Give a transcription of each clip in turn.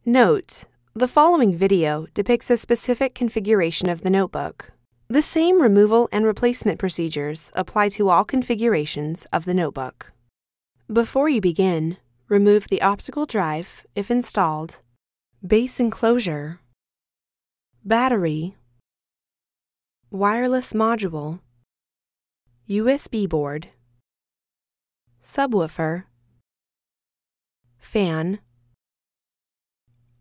Note: the following video depicts a specific configuration of the notebook. The same removal and replacement procedures apply to all configurations of the notebook. Before you begin, remove the optical drive, if installed, base enclosure, battery, wireless module, USB board, subwoofer, fan,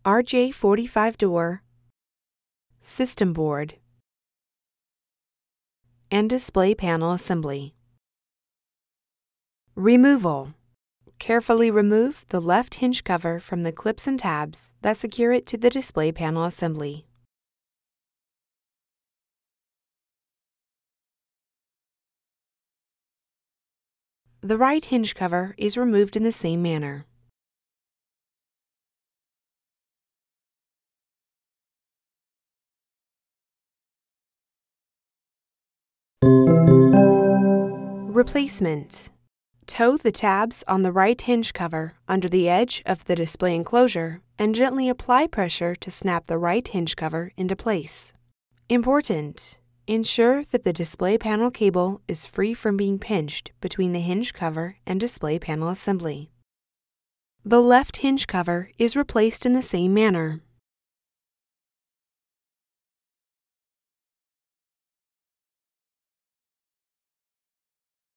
RJ45 door, system board, and display panel assembly. Removal. Carefully remove the left hinge cover from the clips and tabs that secure it to the display panel assembly. The right hinge cover is removed in the same manner. Replacement. Toe the tabs on the right hinge cover under the edge of the display enclosure and gently apply pressure to snap the right hinge cover into place. Important: ensure that the display panel cable is free from being pinched between the hinge cover and display panel assembly. The left hinge cover is replaced in the same manner.